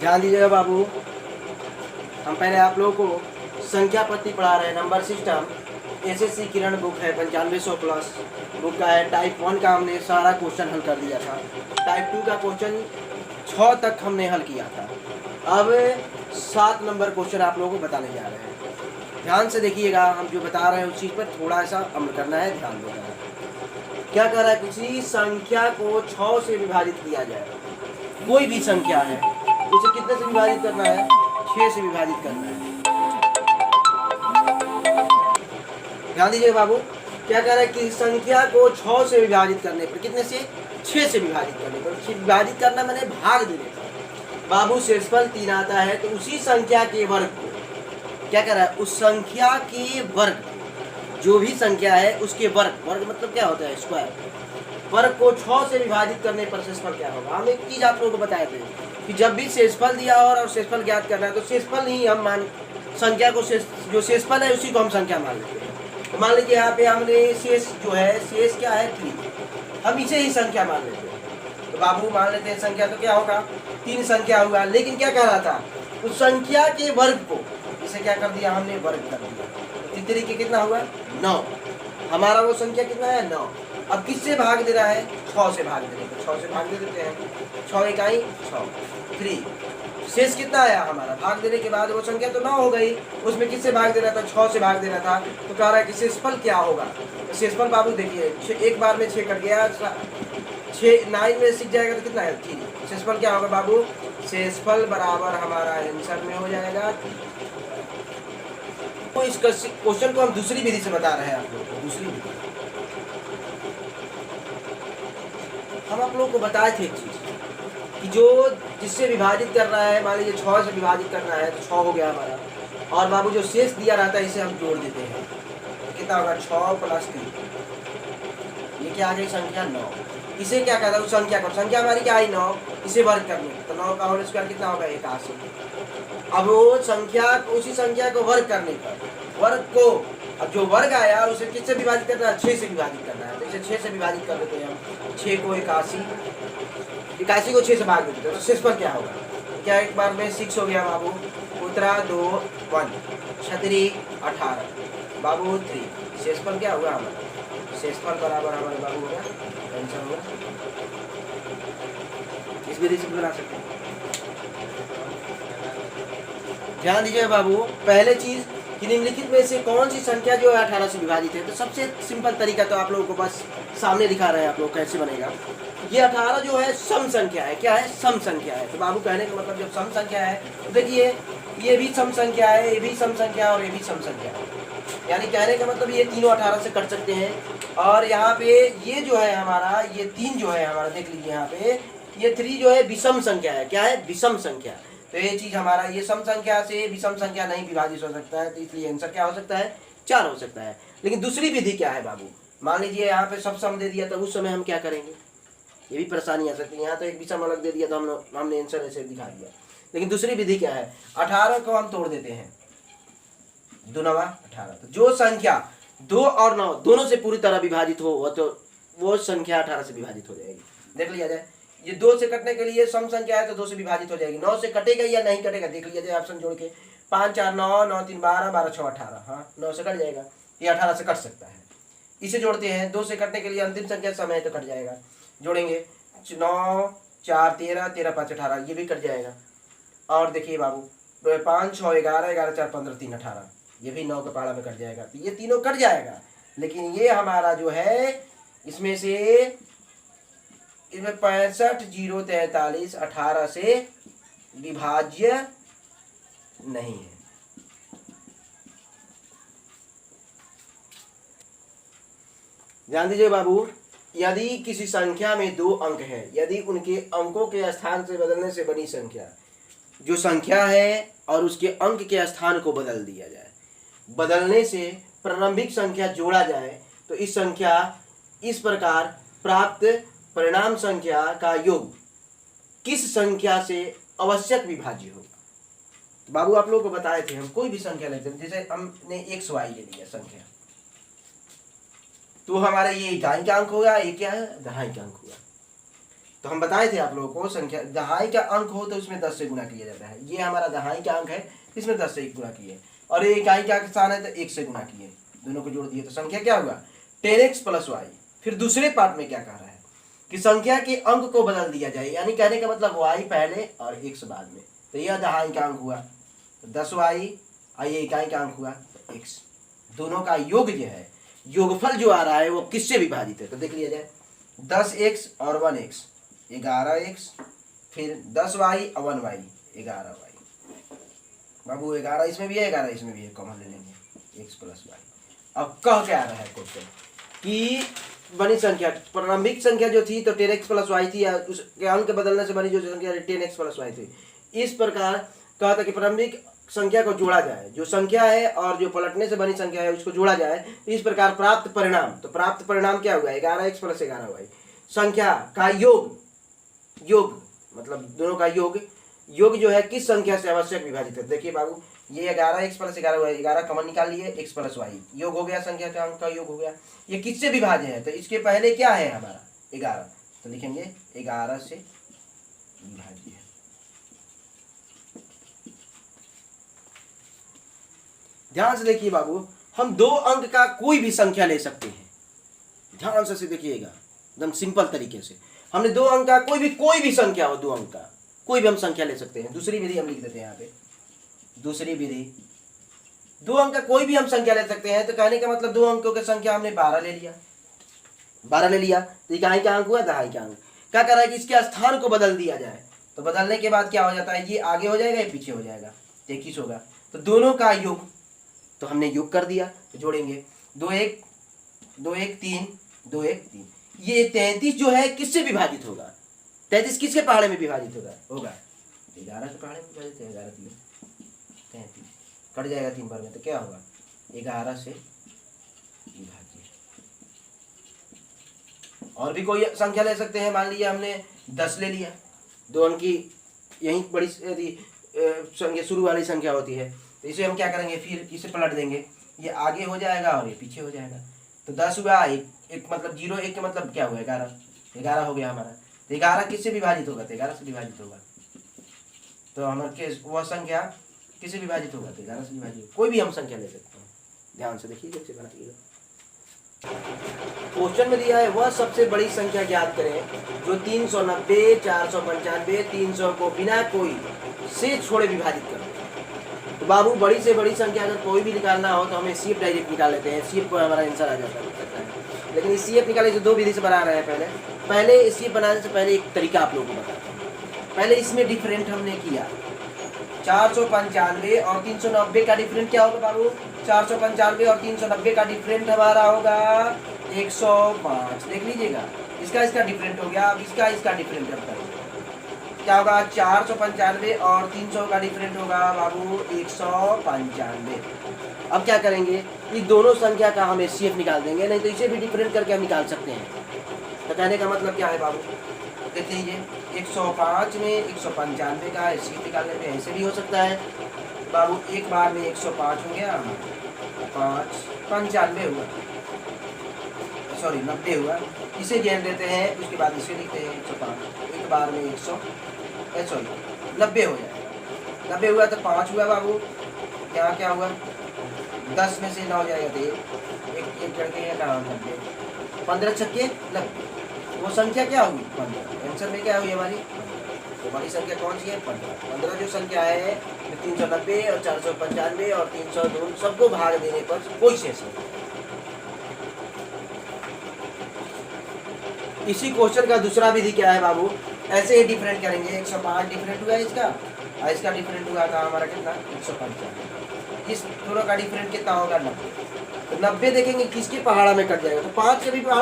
ध्यान दीजिएगा बाबू, हम पहले आप लोगों को संख्या पत्ती पढ़ा रहे हैं। नंबर सिस्टम एसएससी किरण बुक है 9500 प्लस बुक का है। टाइप 1 का हमने सारा क्वेश्चन हल कर दिया था। टाइप 2 का क्वेश्चन 6 तक हमने हल किया था। अब 7 नंबर क्वेश्चन आप लोगों को बताने जा रहे हैं। ध्यान से देखिएगा, हम जो बता रहे हैं उस चीज़ पर थोड़ा सा अमल करना है, ध्यान देना है। क्या कर रहा है, किसी संख्या को 6 से विभाजित किया जाए। कोई भी संख्या है उसे कितने से विभाजित करना है, 6 से विभाजित करना है। ध्यान दीजिए बाबू, क्या कर रहा है कि संख्या को 6 से विभाजित करने पर, कितने से, 6 से विभाजित करने पर, विभाजित करना मैंने भाग देने पर बाबू शेषफल 3 आता है। तो उसी संख्या के वर्ग को क्या कर रहा है, उस संख्या के वर्ग, जो भी संख्या है उसके वर्ग, वर्ग मतलब क्या होता है, स्क्वायर, वर्ग को 6 से विभाजित करने पर शेषफल क्या होगा। हम एक चीज आप लोगों को बताए थे कि जब भी शेषफल दिया और शेषफल ज्ञात करना है तो शेषफल नहीं हम मान, संख्या को जो शेषफल है उसी को हम संख्या मान लेते हैं। तो मान लीजिए यहाँ पे हमने शेष जो है, शेष क्या है 3, हम इसे ही संख्या मान लेते हैं। तो बाबू मान लेते हैं संख्या, तो क्या होगा 3 संख्या हुआ। लेकिन क्या कह रहा था, उस संख्या के वर्ग को, इसे क्या कर दिया हमने, वर्ग कर दिया। तो 3 के कितना हुआ 9, हमारा वो संख्या कितना है 9। अब किससे भाग दे रहा है, 6 से भाग दे रहे हैं। 6 से भाग दे देते हैं, 6 इकाई 6, 3। शेष कितना आया हमारा, भाग देने के बाद वो संख्या तो 9 हो गई, उसमें किससे भाग देना था, 6 से भाग देना था। तो कह रहा है कि शेषफल क्या होगा। तो शेषफल बाबू देखिए, एक बार में 6 कट गया, 6 9 में 6 जाएगा तो कितना है 3। शेषफल क्या होगा बाबू, शेषफल बराबर हमारा आंसर में हो जाएगा। तो इस क्वेश्चन को हम दूसरी विधि से बता रहे हैं आप लोगों को। दूसरी विधि हम आप लोगों को बताए थे एक चीज कि जो जिससे विभाजित कर रहा है, मान लीजिए 6 से विभाजित करना है तो 6 हो गया हमारा, और बाबू जो शेष दिया रहता है इसे हम जोड़ देते हैं। तो कितना होगा 6 प्लस 3, ये क्या आ गई संख्या 9। इसे क्या कहता है, उस संख्या को, संख्या हमारी क्या आई 9, इसे वर्ग करने, तो 9 का होल स्क्वायर कितना होगा 81। अब वो संख्या, उसी संख्या को वर्ग करने पर, वर्ग को, अब जो वर्ग आया उसे किससे विभाजित करना है, 6 से विभाजित करना है। तो इसे 6 से विभाजित कर देते हैं हम, 6 को 81, 81 को 6 से भाग देते हैं। तो शेषफल क्या होगा, क्या एक बार में 6 हो गया बाबू, उत्तरा 2 1, 36 18 बाबू 3। शेषफल क्या हुआ हमारा, शेषफल बराबर हमारे बाबू हो गया आंसर होगा। इस विधि से बना सकते हैं। ध्यान दीजिए बाबू, पहले चीज कि निम्नलिखित में से कौन सी संख्या जो है 18 से विभाजित है। तो सबसे सिंपल तरीका तो आप लोगों को बस सामने दिखा रहे हैं आप लोग कैसे बनेगा। ये 18 जो है सम संख्या है, क्या है, सम संख्या है। तो बाबू कहने का मतलब जब सम संख्या है तो देखिए ये भी सम संख्या है, ये भी सम संख्या है और ये भी सम संख्या है। यानी कहने का मतलब ये तीनों 18 से कट सकते हैं। और यहाँ पे ये जो है हमारा, ये 3 जो है हमारा, देख लीजिए यहाँ पे ये 3 जो है विषम संख्या है। क्या है, विषम संख्या। तो ये चीज हमारा, ये सम संख्या से विषम संख्या नहीं विभाजित हो सकता है, तो इसलिए आंसर क्या हो सकता है, 4 हो सकता है। लेकिन दूसरी विधि क्या है बाबू, मान लीजिए यहाँ पे सब सम दे दिया तो उस समय हम क्या करेंगे, ये भी परेशानी आ सकती है। यहाँ तो एक विषम अलग दे दिया तो हमने आंसर ऐसे दिखा दिया। लेकिन दूसरी विधि क्या है, 18 को हम तोड़ देते हैं, 2 9 18। तो जो संख्या 2 और 9 दोनों से पूरी तरह विभाजित हो तो वो संख्या 18 से विभाजित हो जाएगी। देख लिया जाए, ये 2 से कटने के लिए सम संख्या है तो 2 से विभाजित हो जाएगी। 9 से कटेगा या नहीं कटेगा देख लिया जाए, ऑप्शन जोड़ के 5 4 9 9 3 12 12 6 18, हाँ 9 से कट जाएगा, ये 18 से कट सकता है। इसे जोड़ते हैं, 2 से कटने के लिए अंतिम संख्या समय तो कट जाएगा, जोड़ेंगे 9 4 13 13 5 18, ये भी कट जाएगा। और देखिए बाबू 5 6 11 11 4 15 3 18, ये भी 9 के पहाड़ा में कट जाएगा। तो ये तीनों कट जाएगा। लेकिन ये हमारा जो है इसमें से, इसमें 65 0 43 18 से विभाज्य नहीं है। ध्यान दीजिए बाबू, यदि किसी संख्या में 2 अंक है, यदि उनके अंकों के स्थान से बदलने से बनी संख्या, जो संख्या है और उसके अंक के स्थान को बदल दिया जाए, बदलने से प्रारंभिक संख्या जोड़ा जाए तो इस संख्या, इस प्रकार प्राप्त परिणाम संख्या का योग किस संख्या से आवश्यक विभाज्य होगा। तो बाबू आप लोगों को बताए थे, हम कोई भी संख्या लेते हैं, जैसे हमने XY ले लिया संख्या, तो हमारा ये 2.5 का अंक होगा, ये क्या है 2.5 का अंक होगा। तो हम बताए थे आप लोगों को, संख्या दहाई का अंक हो तो उसमें 10 से गुना किया जाता है। ये हमारा दहाई का अंक है, इसमें 10 से गुना किए, और ये इकाई का स्थान है तो 1 से गुना किए, दोनों को जोड़ दिए तो संख्या क्या हुआ 10x + y। फिर दूसरे पार्ट में क्या कह रहा है कि संख्या के अंक को बदल दिया जाए, यानी कहने का मतलब y पहले और x बाद में। तो यह दहाई का अंक हुआ तो 10y, और ये इकाई का अंक हुआ तो x। दोनों का योग जो है, योगफल जो आ रहा है वो किससे विभाजित है, तो देख लिया जाए 10x और 1x 11x, फिर 10y और 1y 11y। बाबू 11 इसमें भी है, 11 इसमें भी है, कॉमन ले लेंगे x + y। अब कह क्या आ रहा है क्वेश्चन कि बनी संख्या, प्रारंभिक संख्या जो थी तो 10x + y थी, या उसके अंक बदलने से बनी जो संख्या 10x + y थी। इस प्रकार कहा था कि प्रारंभिक संख्या को जोड़ा जाए, जो संख्या है और जो पलटने से बनी संख्या है उसको जोड़ा जाए, इस प्रकार प्राप्त परिणाम, तो प्राप्त परिणाम क्या होगा 11x + 11y। संख्या का योग मतलब दोनों का योग जो है किस संख्या से आवश्यक विभाजित है। देखिए बाबू, ये 11x + 11y, 11 कॉमन निकाल लिए, x + y योग हो गया, संख्या का अंक का योग हो गया। ये किससे विभाज्य है, तो इसके पहले क्या है हमारा 11, तो लिखेंगे 11 से विभाज्य है। ध्यान से देखिए बाबू, हम 2 अंक का कोई भी संख्या ले सकते हैं। ध्यान से देखिएगा, एकदम सिंपल तरीके से हमने 2 अंक का कोई भी संख्या हो, 2 अंक का कोई भी हम संख्या ले सकते हैं। दूसरी विधि हम लिख देते हैं यहाँ पे, दूसरी विधि 2 अंक का कोई भी हम संख्या ले सकते हैं। तो कहने का मतलब 2 अंकों की संख्या हमने 12 ले लिया, 12 ले लिया तो इकाई का अंक हुआ, दहाई का अंक। क्या कर रहा है कि इसके स्थान को बदल दिया जाए, तो बदलने के बाद क्या हो जाता है, ये आगे हो जाएगा, ये पीछे हो जाएगा, 21 होगा। तो दोनों का योग, तो हमने योग कर दिया, तो जोड़ेंगे 2 1 2 1 3 2 1 3। ये 33 जो है किससे विभाजित होगा, 33 किसके पहाड़े में विभाजित होगा 11 के पहाड़े में विभाजित है। 11 3 33 कट जाएगा 3 बार में, तो क्या होगा 11 से विभाज्य। और भी कोई संख्या ले सकते हैं, मान लीजिए हमने 10 ले लिया, 2 अंक की यही बड़ी संख्या शुरू वाली संख्या होती है, तो इसे हम क्या करेंगे, फिर इसे पलट देंगे, ये आगे हो जाएगा और ये पीछे हो जाएगा। तो 10 हुआ, एक मतलब 0 1 का मतलब क्या हुआ 11 हो गया हमारा। तो 11 किससे विभाजित होगा, तो 11 से विभाजित होगा। तो हमारे वह संख्या किससे विभाजित होगा, तो 11 से विभाजित। कोई भी हम संख्या ले सकते हैं। ध्यान से देखिए कैसे बनाइएगा। क्वेश्चन में दिया है वह सबसे बड़ी संख्या ज्ञात करें जो 390 495 300 को बिना कोई से छोड़े विभाजित करें। तो बाबू बड़ी से बड़ी संख्या अगर कोई भी निकालना हो तो हमें CF डायरेक्ट निकाल लेते हैं, CF पर हमारा आंसर आ जाता है। लेकिन इस CF निकालने से 2 विधि से बना रहे हैं। पहले CF बनाने से पहले एक तरीका आप लोगों को बताते हैं। पहले इसमें डिफरेंट हमने किया 495 और 390 का डिफरेंट क्या होगा बाबू, 495 और 390 का डिफरेंट हमारा होगा 105। देख लीजिएगा, इसका डिफरेंट हो गया। अब इसका डिफरेंट करता है, क्या होगा 495 और 300 का डिफरेंट होगा बाबू 195। अब क्या करेंगे, इस दोनों संख्या का हम HCF निकाल देंगे, नहीं तो इसे भी डिफरेंट करके हम निकाल सकते हैं। तो कहने का मतलब क्या है बाबू, देख लीजिए 105 में 195 का HCF निकाल लेते हैं, ऐसे भी हो सकता है बाबू। एक बार में 105 हो गया, 95 हुआ, सॉरी 90 हुआ, इसे गिन लेते हैं, उसके बाद इसे लिखते हैं 105। एक बार में 90 हो जाएगा, 90 हुआ तो 5 हुआ बाबू। यहाँ क्या हुआ, 10 में से 9 जाएगा तो एक लड़के का 90, 15 छक्के 90, वो संख्या क्या होगी 15। आंसर में क्या हुई हमारी, तो बड़ी संख्या कौन सी है 15 जो संख्या है 390 और 495 और 302 सबको भाग देने पर कोई शेष नहीं। इसी क्वेश्चन का दूसरा विधि क्या है बाबू, ऐसे ही डिफरेंट करेंगे। 105 डिफरेंट हुआ इसका, और इसका डिफरेंट हुआ था हमारा कितना 195। इस दोनों का डिफरेंट कितना होगा 90। तो 90 देखेंगे किसके पहाड़ा में कट जाएगा, तो 5 के भी पहाड़